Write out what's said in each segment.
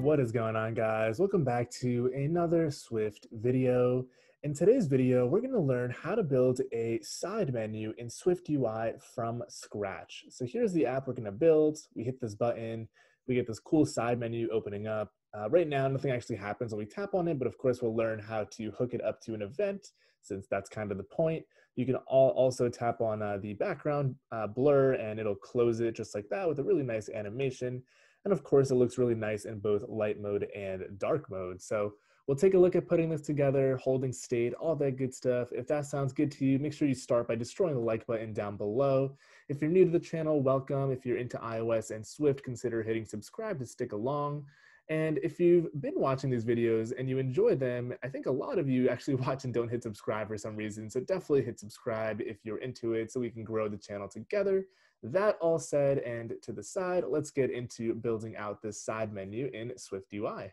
What is going on, guys? Welcome back to another Swift video. In today's video, we're going to learn how to build a side menu in SwiftUI from scratch. So here's the app we're going to build. We hit this button, we get this cool side menu opening up. Right now, nothing actually happens when we tap on it, but of course, we'll learn how to hook it up to an event, since that's kind of the point. You can also tap on the background blur, and it'll close it just like that with a really nice animation. And of course, it looks really nice in both light mode and dark mode. So we'll take a look at putting this together, holding state, all that good stuff. If that sounds good to you, make sure you start by destroying the like button down below. If you're new to the channel, welcome. If you're into iOS and Swift, consider hitting subscribe to stick along. And if you've been watching these videos and you enjoy them, I think a lot of you actually watch and don't hit subscribe for some reason. So definitely hit subscribe if you're into it so we can grow the channel together. That all said and to the side, let's get into building out this side menu in SwiftUI.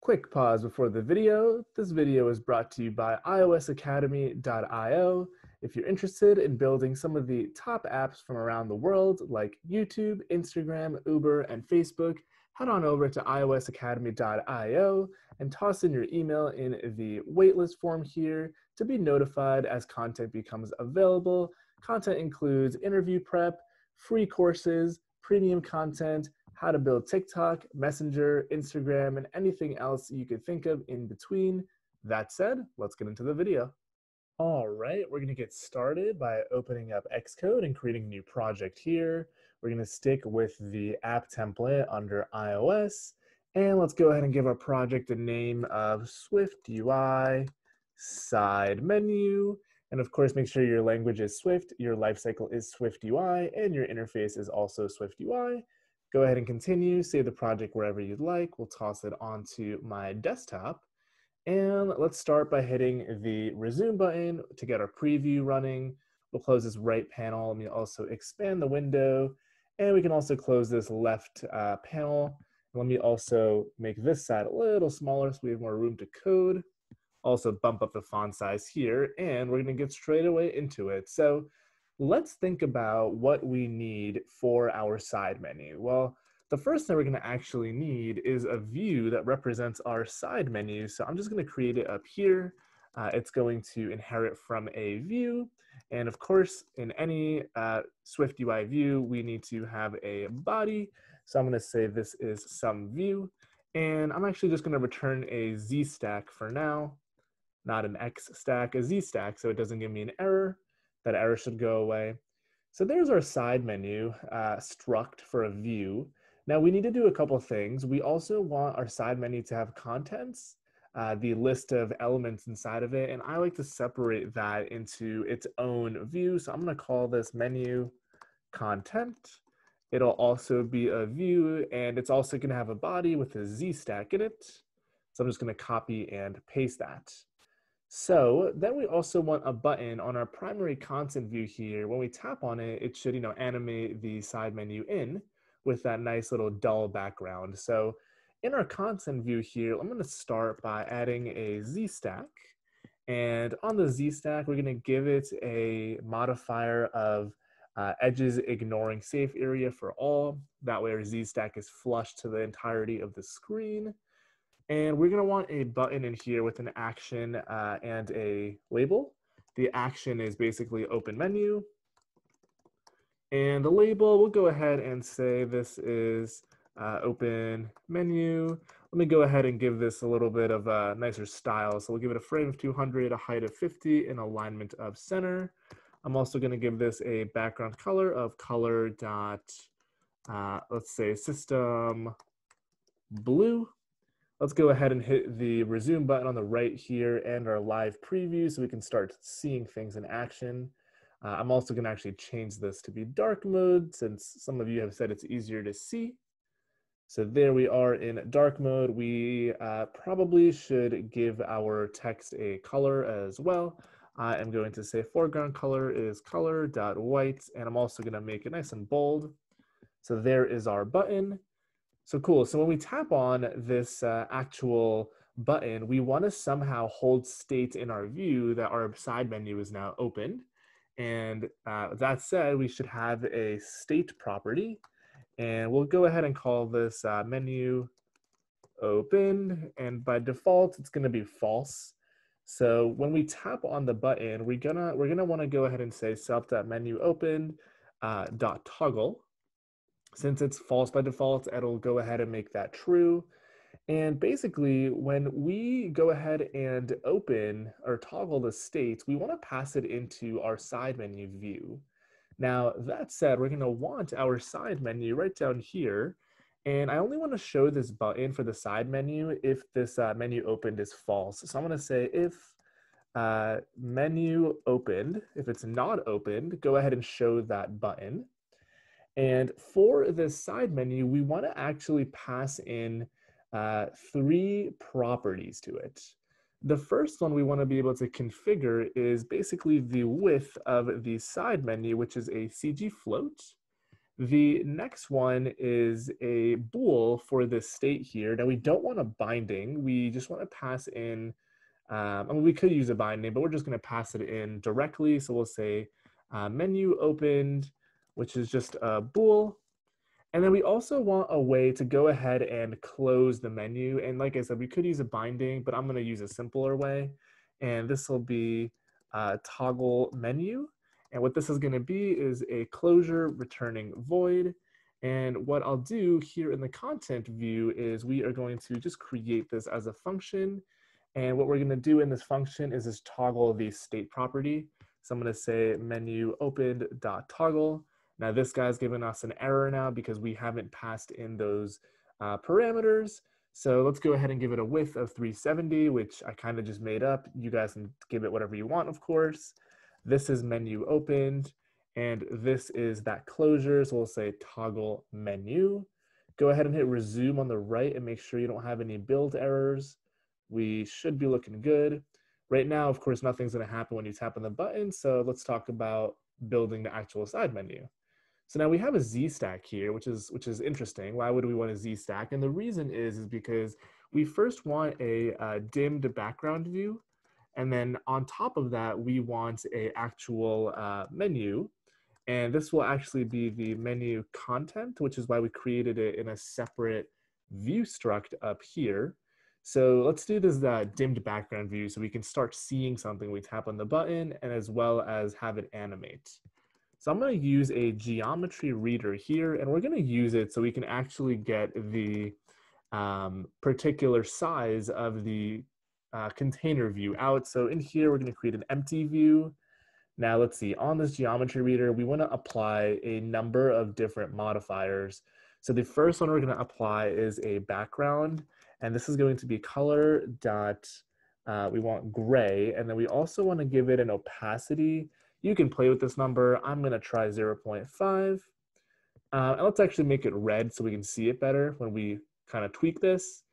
Quick pause before the video. This video is brought to you by iOSacademy.io. If you're interested in building some of the top apps from around the world like YouTube, Instagram, Uber, and Facebook, head on over to iOSacademy.io and toss in your email in the waitlist form here to be notified as content becomes available. Content includes interview prep, free courses, premium content, how to build TikTok, Messenger, Instagram, and anything else you could think of in between. That said, let's get into the video. All right, we're going to get started by opening up Xcode and creating a new project here. We're going to stick with the app template under iOS. And let's go ahead and give our project a name of SwiftUI side menu. And of course, make sure your language is Swift, your lifecycle is SwiftUI, and your interface is also SwiftUI. Go ahead and continue, save the project wherever you'd like. We'll toss it onto my desktop. And let's start by hitting the resume button to get our preview running. We'll close this right panel. Let me also expand the window. And we can also close this left panel. Let me also make this side a little smaller so we have more room to code. Also bump up the font size here, and we're going to get straight away into it. So let's think about what we need for our side menu. Well, the first thing we're going to actually need is a view that represents our side menu. So I'm just going to create it up here. It's going to inherit from a view. And of course, in any SwiftUI view, we need to have a body. So I'm going to say this is some view. And I'm actually just going to return a Z stack for now. Not an X stack, a Z stack, so it doesn't give me an error. That error should go away. So there's our side menu struct for a view. Now we need to do a couple things. We also want our side menu to have contents, the list of elements inside of it, and I like to separate that into its own view. So I'm going to call this menu content. It'll also be a view, and it's also going to have a body with a Z stack in it. So I'm just going to copy and paste that. So then we also want a button on our primary content view here. When we tap on it, it should, animate the side menu in with that nice little dull background. So in our content view here, I'm going to start by adding a Z stack. And on the Z stack, we're going to give it a modifier of edges ignoring safe area for all. That way our Z stack is flush to the entirety of the screen. And we're going to want a button in here with an action and a label. The action is basically open menu. And the label, we'll go ahead and say this is open menu. Let me go ahead and give this a little bit of a nicer style. So we'll give it a frame of 200, a height of 50, and alignment of center. I'm also going to give this a background color of color dot, let's say system blue. Let's go ahead and hit the resume button on the right here and our live preview so we can start seeing things in action. I'm also going to actually change this to be dark mode since some of you have said it's easier to see. So there we are in dark mode. We probably should give our text a color as well. I am going to say foreground color is color.white, and I'm also going to make it nice and bold. So there is our button. So cool. So when we tap on this actual button, we want to somehow hold state in our view that our side menu is now open. And that said, we should have a state property. And we'll go ahead and call this menu opened, and by default, it's gonna be false. So when we tap on the button, we're gonna wanna go ahead and say self.menu opened dot toggle. Since it's false by default, it'll go ahead and make that true. And basically, when we go ahead and open or toggle the states, we want to pass it into our side menu view. Now, that said, we're going to want our side menu right down here. And I only want to show this button for the side menu if this menu opened is false. So I'm going to say if menu opened, if it's not opened, go ahead and show that button. And for this side menu, we want to actually pass in 3 properties to it. The first one we want to be able to configure is basically the width of the side menu, which is a CG float. The next one is a bool for this state here. Now we don't want a binding. We just want to pass in, I mean, we could use a binding, but we're just going to pass it in directly. So we'll say menu opened, which is just a bool. And then we also want a way to go ahead and close the menu. And like I said, we could use a binding, but I'm going to use a simpler way. And this will be toggle menu. And what this is going to be is a closure returning void. And what I'll do here in the content view is we are going to just create this as a function. And what we're going to do in this function is just toggle the state property. So I'm going to say menu opened dot toggle. Now this guy's given us an error now because we haven't passed in those parameters. So let's go ahead and give it a width of 370, which I kind of just made up. You guys can give it whatever you want, of course. This is menu opened, and this is that closure. So we'll say toggle menu. Go ahead and hit resume on the right and make sure you don't have any build errors. We should be looking good. Right now, of course, nothing's going to happen when you tap on the button. So let's talk about building the actual side menu. So now we have a Z stack here, which is interesting. Why would we want a Z stack? And the reason is because we first want a dimmed background view, and then on top of that, we want a actual menu, and this will actually be the menu content, which is why we created it in a separate view struct up here. So let's do this dimmed background view so we can start seeing something when we tap on the button, and as well as have it animate. So I'm going to use a geometry reader here, and we're going to use it so we can actually get the particular size of the container view out. So in here, we're going to create an empty view. Now let's see, on this geometry reader, we want to apply a number of different modifiers. So the first one we're going to apply is a background, and this is going to be color dot, we want gray, and then we also want to give it an opacity. You can play with this number. I'm going to try 0.5. And let's actually make it red so we can see it better when we kind of tweak this.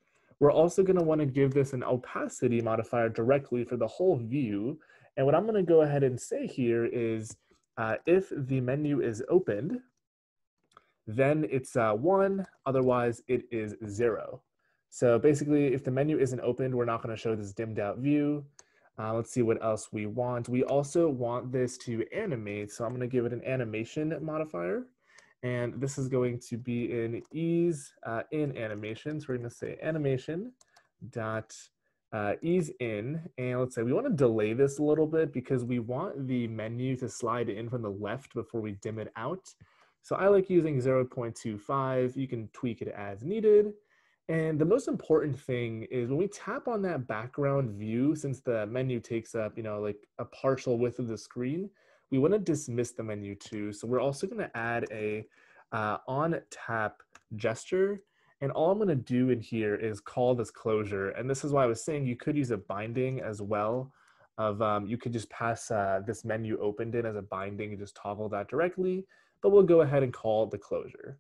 We're also going to want to give this an opacity modifier directly for the whole view. And what I'm going to go ahead and say here is if the menu is opened, then it's 1, otherwise it is 0. So basically, if the menu isn't opened, we're not going to show this dimmed out view. Let's see what else we want. We also want this to animate, so I'm going to give it an animation modifier. And this is going to be in ease in animation. So we're going to say animation dot ease in. And let's say we want to delay this a little bit because we want the menu to slide in from the left before we dim it out. So I like using 0.25. You can tweak it as needed. And the most important thing is when we tap on that background view, since the menu takes up, like a partial width of the screen, we want to dismiss the menu too. So we're also going to add a on tap gesture. And all I'm going to do in here is call this closure. And this is why I was saying you could use a binding as well. You could just pass this menu opened in as a binding and just toggle that directly. But we'll go ahead and call the closure.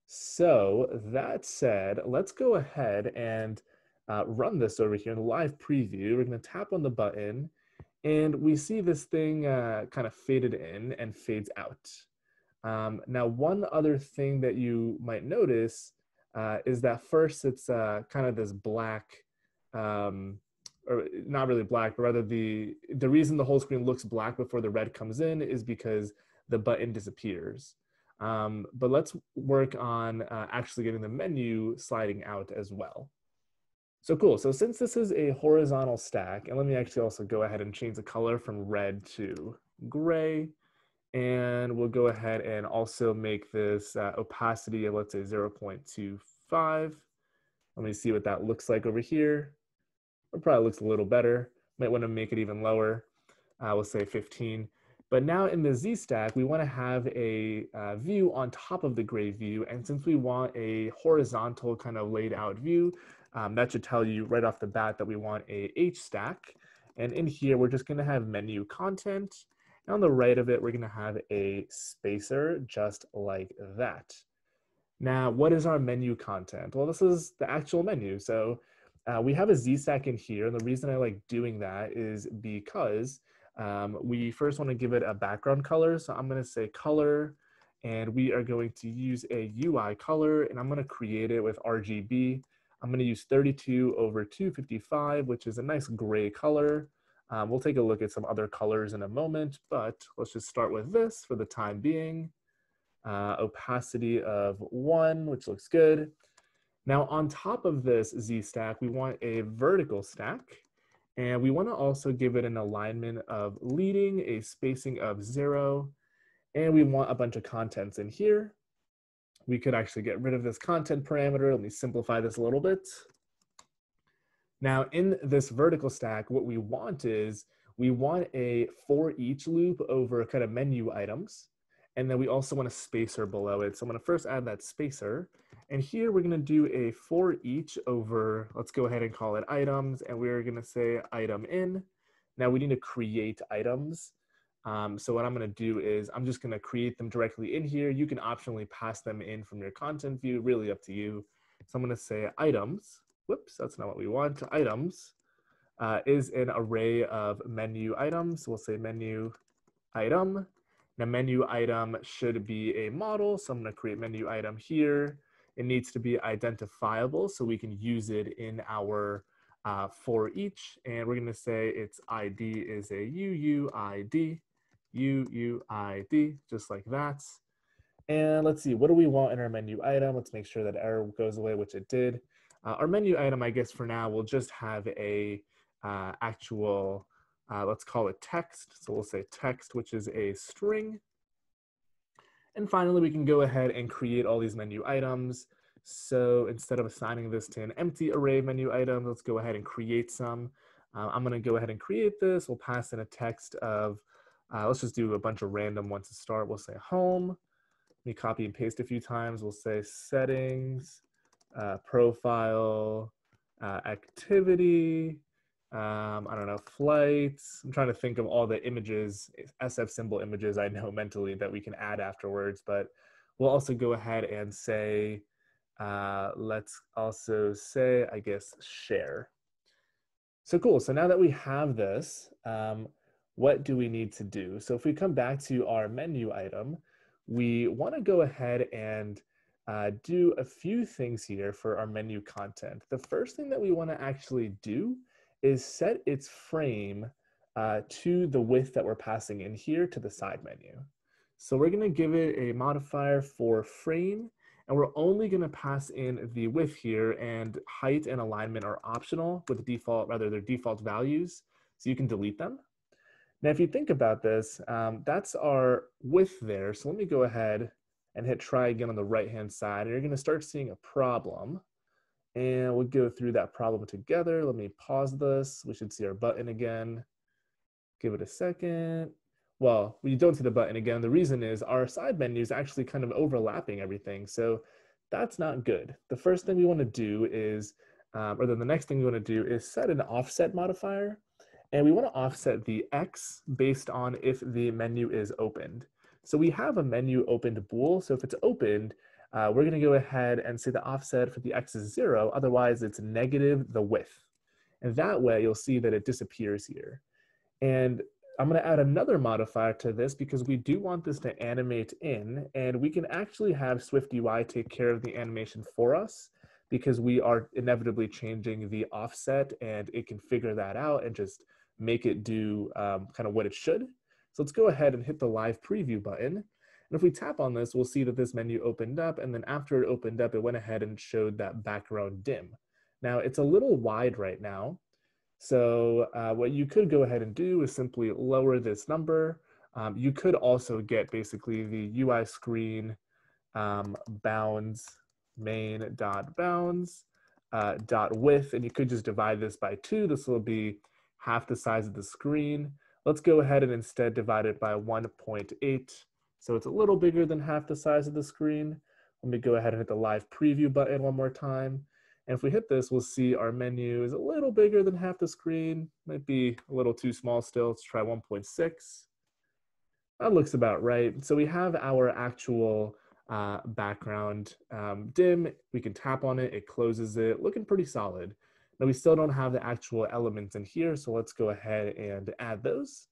So that said, let's go ahead and run this over here in the live preview. We're going to tap on the button, and we see this thing kind of faded in and fades out. Now, one other thing that you might notice is that first it's kind of this black, or not really black, but rather the reason the whole screen looks black before the red comes in is because the button disappears. But let's work on actually getting the menu sliding out as well. So cool. So since this is a horizontal stack, and let me actually also go ahead and change the color from red to gray. And we'll go ahead and also make this opacity of, let's say, 0.25. Let me see what that looks like over here. It probably looks a little better. Might want to make it even lower. We'll say 15. But now in the Z stack, we want to have a view on top of the gray view. And since we want a horizontal kind of laid out view, that should tell you right off the bat that we want a H stack. And in here, we're just going to have menu content. And on the right of it, we're going to have a spacer just like that. Now, what is our menu content? Well, this is the actual menu. So we have a Z stack in here. And the reason I like doing that is because we first want to give it a background color. So I'm going to say color, and we are going to use a UI color, and I'm going to create it with RGB. I'm going to use 32 over 255, which is a nice gray color. We'll take a look at some other colors in a moment, but let's just start with this for the time being. Opacity of 1, which looks good. Now on top of this Z stack, we want a vertical stack. And we want to also give it an alignment of leading, a spacing of 0, and we want a bunch of contents in here. We could actually get rid of this content parameter. Let me simplify this a little bit. Now in this vertical stack, what we want is we want a for each loop over kind of menu items. And then we also want a spacer below it. So I'm going to first add that spacer. And here we're going to do a for each over, let's go ahead and call it items. And we're going to say item in. Now we need to create items. So what I'm going to do is I'm just going to create them directly in here. You can optionally pass them in from your content view, really up to you. So I'm going to say items. Whoops, that's not what we want. Items is an array of menu items. We'll say menu item. Now menu item should be a model, so I'm going to create menu item here. It needs to be identifiable so we can use it in our for each, and we're going to say its ID is a UUID, UUID, just like that. And let's see, what do we want in our menu item? Let's make sure that error goes away, which it did. Our menu item, I guess for now, will just have a actual let's call it text. So we'll say text, which is a string. And finally, we can go ahead and create all these menu items. So instead of assigning this to an empty array of menu items, let's go ahead and create some. I'm going to go ahead and create this. We'll pass in a text of, let's just do a bunch of random ones to start. We'll say home. Let me copy and paste a few times. We'll say settings, profile, activity. I don't know, flights. I'm trying to think of all the images, SF symbol images I know mentally that we can add afterwards, but we'll also go ahead and say, let's also say, I guess, share. So cool, so now that we have this, what do we need to do? So if we come back to our menu item, we wanna go ahead and do a few things here for our menu content. The first thing that we wanna actually do is set its frame to the width that we're passing in here to the side menu. So we're gonna give it a modifier for frame, and we're only gonna pass in the width here, and height and alignment are optional with the default, rather their default values, so you can delete them. Now, if you think about this, that's our width there. So let me go ahead and hit try again on the right-hand side, and you're gonna start seeing a problem. And we'll go through that problem together. Let me pause this. We should see our button again. Give it a second. Well, we don't see the button again. The reason is our side menu is actually kind of overlapping everything. So that's not good. The first thing we want to do is, or then the next thing we want to do is set an offset modifier. And we want to offset the X based on if the menu is opened. So we have a menu opened bool. So if it's opened, we're going to go ahead and say the offset for the X is 0. Otherwise, it's negative the width. And that way, you'll see that it disappears here. And I'm going to add another modifier to this because we do want this to animate in. And we can actually have SwiftUI take care of the animation for us because we are inevitably changing the offset, and it can figure that out and just make it do kind of what it should. So let's go ahead and hit the live preview button. And if we tap on this, we'll see that this menu opened up, and then after it opened up, it went ahead and showed that background dim. Now it's a little wide right now. So what you could go ahead and do is simply lower this number. You could also get basically the UI screen bounds main dot bounds dot width, and you could just divide this by 2. This will be half the size of the screen. Let's go ahead and instead divide it by 1.8. So it's a little bigger than half the size of the screen. Let me go ahead and hit the live preview button one more time. And if we hit this, we'll see our menu is a little bigger than half the screen. Might be a little too small still. Let's try 1.6. That looks about right. So we have our actual background dim. We can tap on it, it closes it, looking pretty solid. Now we still don't have the actual elements in here, so let's go ahead and add those.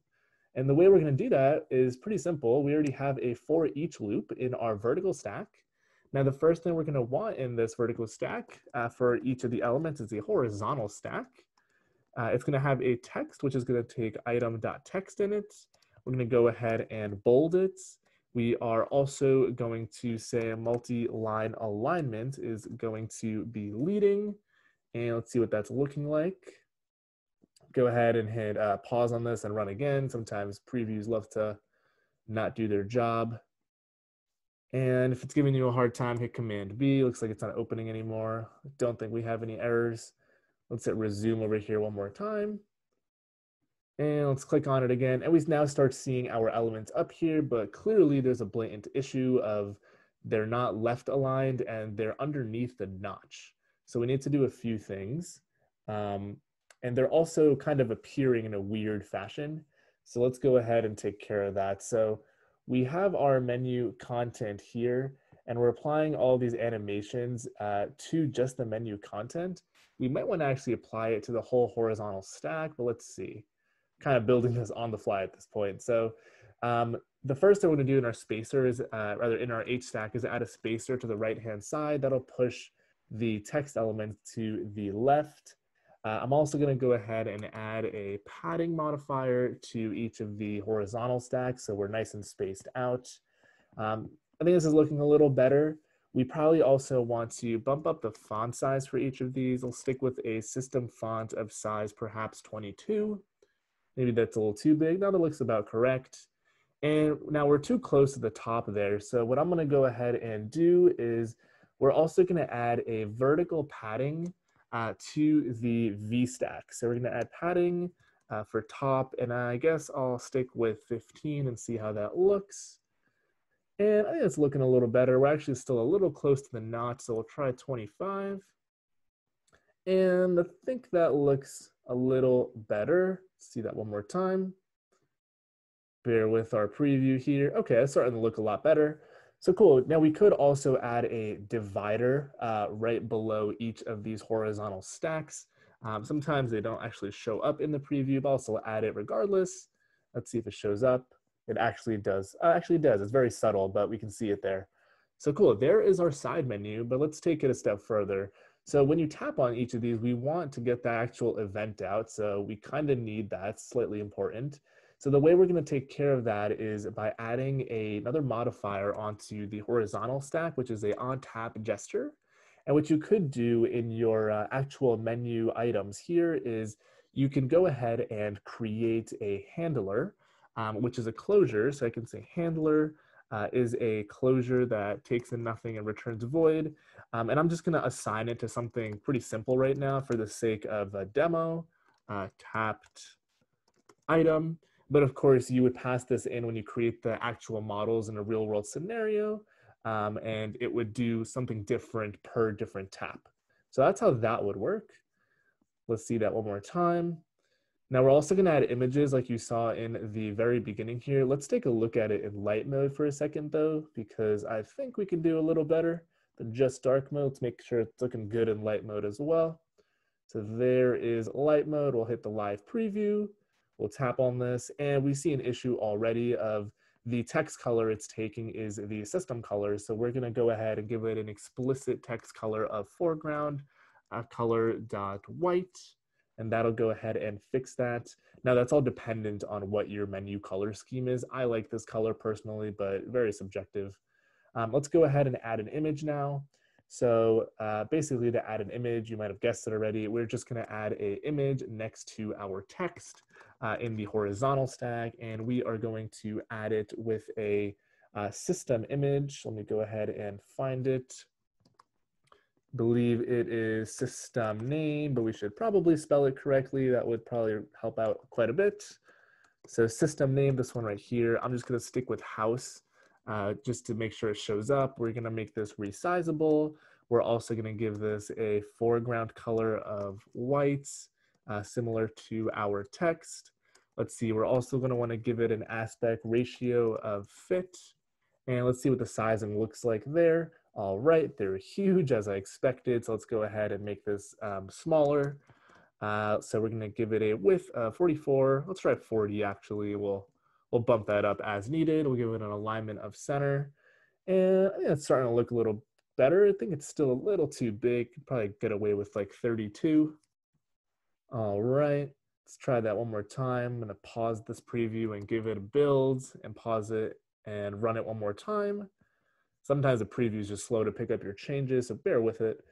And the way we're going to do that is pretty simple. We already have a for each loop in our vertical stack. Now the first thing we're going to want in this vertical stack for each of the elements is a horizontal stack. It's going to have a text, which is going to take item.text in it. We're going to go ahead and bold it. We are also going to say multi-line alignment is going to be leading. And let's see what that's looking like. Go ahead and hit pause on this and run again. Sometimes previews love to not do their job. And if it's giving you a hard time, hit Command B. Looks like it's not opening anymore. I don't think we have any errors. Let's hit resume over here one more time. And let's click on it again. And we now start seeing our elements up here, but clearly there's a blatant issue of they're not left aligned and they're underneath the notch. So we need to do a few things. And they're also kind of appearing in a weird fashion. So let's go ahead and take care of that. So we have our menu content here, and we're applying all these animations to just the menu content. We might want to actually apply it to the whole horizontal stack, but let's see. Kind of building this on the fly at this point. So the first thing we're going to do in our spacer is, rather in our H stack, is add a spacer to the right-hand side. That'll push the text element to the left. I'm also going to go ahead and add a padding modifier to each of the horizontal stacks, so we're nice and spaced out. I think this is looking a little better. We probably also want to bump up the font size for each of these. I'll stick with a system font of size perhaps 22. Maybe that's a little too big. Now that looks about correct. And now we're too close to the top there. So what I'm going to go ahead and do is we're also going to add a vertical padding to the V stack. So we're going to add padding for top, and I guess I'll stick with 15 and see how that looks. And I think it's looking a little better. We're actually still a little close to the notch, so we'll try 25. And I think that looks a little better. Let's see that one more time. Bear with our preview here. Okay, it's starting to look a lot better. So cool. Now we could also add a divider right below each of these horizontal stacks. Sometimes they don't actually show up in the preview, but also add it regardless. Let's see if it shows up. It actually does. Actually it does. It's very subtle, but we can see it there. So cool. There is our side menu, but let's take it a step further. So when you tap on each of these, we want to get the actual event out. So we kind of need that. It's slightly important. So the way we're going to take care of that is by adding another modifier onto the horizontal stack, which is a on-tap gesture. And what you could do in your actual menu items here is you can go ahead and create a handler, which is a closure. So I can say handler is a closure that takes in nothing and returns void. And I'm just going to assign it to something pretty simple right now for the sake of a demo, tapped item. But of course, you would pass this in when you create the actual models in a real world scenario, and it would do something different per different tap. So that's how that would work. Let's see that one more time. Now we're also going to add images like you saw in the very beginning here. Let's take a look at it in light mode for a second though, because I think we can do a little better than just dark mode. Let's make sure it's looking good in light mode as well. So there is light mode. We'll hit the live preview. We'll tap on this, and we see an issue already of the text color it's taking is the system color. So we're going to go ahead and give it an explicit text color of foreground, color.white, and that'll go ahead and fix that. Now that's all dependent on what your menu color scheme is. I like this color personally, but very subjective. Let's go ahead and add an image now. So basically to add an image, you might have guessed it already, we're just gonna add an image next to our text in the horizontal stack, and we are going to add it with a system image. Let me go ahead and find it. Believe it is system name, but we should probably spell it correctly. That would probably help out quite a bit. So system name, this one right here, I'm just gonna stick with house just to make sure it shows up. We're gonna make this resizable. We're also gonna give this a foreground color of white, similar to our text. Let's see, we're also gonna wanna give it an aspect ratio of fit. And let's see what the sizing looks like there. All right, they're huge as I expected. So let's go ahead and make this smaller. So we're gonna give it a width of 44. Let's try 40 actually. We'll bump that up as needed. We'll give it an alignment of center. And I think it's starting to look a little better. I think it's still a little too big. Could probably get away with like 32. All right, let's try that one more time. I'm gonna pause this preview and give it a build and pause it and run it one more time. Sometimes the preview is just slow to pick up your changes, so bear with it.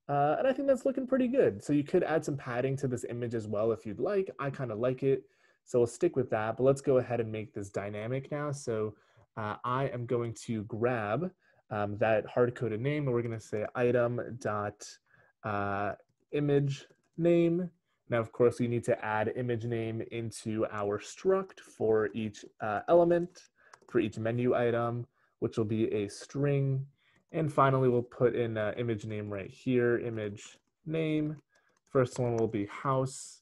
And I think that's looking pretty good. So you could add some padding to this image as well if you'd like. I kind of like it, so we'll stick with that. But let's go ahead and make this dynamic now. So I am going to grab that hard-coded name, and we're going to say item.image name. Now, of course, we need to add image name into our struct for each element, for each menu item, which will be a string. And finally, we'll put in image name right here, image name. First one will be house.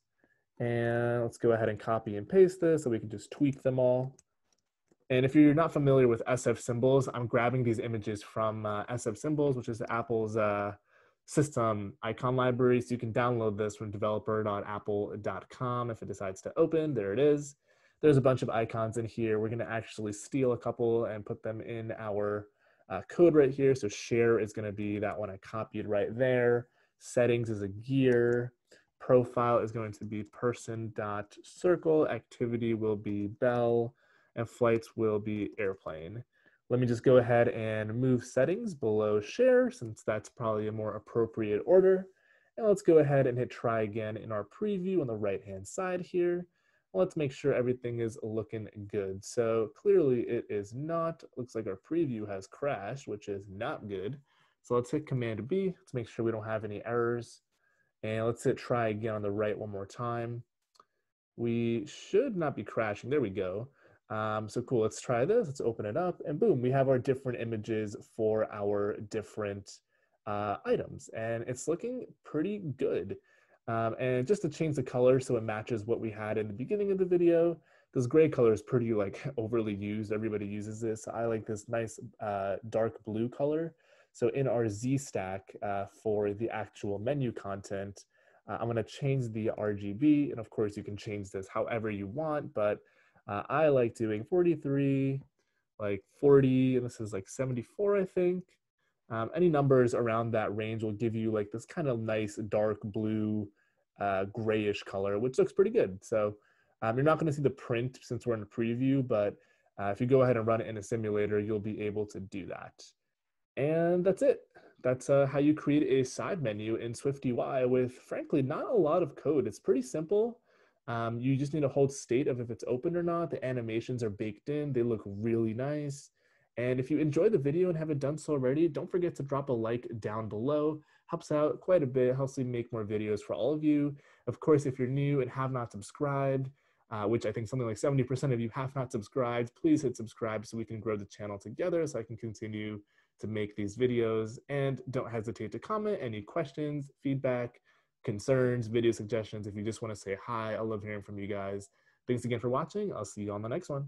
And let's go ahead and copy and paste this so we can just tweak them all. And if you're not familiar with SF Symbols, I'm grabbing these images from SF Symbols, which is Apple's system icon library. So you can download this from developer.apple.com if it decides to open. There it is. There's a bunch of icons in here. We're gonna actually steal a couple and put them in our code right here. So share is gonna be that one I copied right there. Settings is a gear. Profile is going to be person.circle. Activity will be bell. And flights will be airplane. Let me just go ahead and move settings below share since that's probably a more appropriate order. And let's go ahead and hit try again in our preview on the right-hand side here. Let's make sure everything is looking good. So clearly it is not. Looks like our preview has crashed, which is not good. So let's hit Command B. Let's make sure we don't have any errors. And let's hit try again on the right one more time. We should not be crashing. There we go. So cool, let's try this. Let's open it up and boom, we have our different images for our different items and it's looking pretty good. And just to change the color so it matches what we had in the beginning of the video, this gray color is pretty like overly used. Everybody uses this. I like this nice dark blue color. So in our Z stack for the actual menu content, I'm gonna change the RGB and of course you can change this however you want, but I like doing 43, like 40, and this is like 74, I think. Any numbers around that range will give you like this kind of nice dark blue, grayish color, which looks pretty good. So you're not going to see the print since we're in a preview, but if you go ahead and run it in a simulator, you'll be able to do that. And that's it. That's how you create a side menu in SwiftUI with, frankly, not a lot of code. It's pretty simple. You just need to hold state of if it's open or not. The animations are baked in. They look really nice. And if you enjoyed the video and haven't done so already, don't forget to drop a like down below. Helps out quite a bit, helps me make more videos for all of you. Of course, if you're new and have not subscribed, which I think something like 70% of you have not subscribed, please hit subscribe so we can grow the channel together so I can continue to make these videos. And don't hesitate to comment any questions, feedback, concerns, video suggestions. If you just want to say hi, I love hearing from you guys. Thanks again for watching. I'll see you on the next one.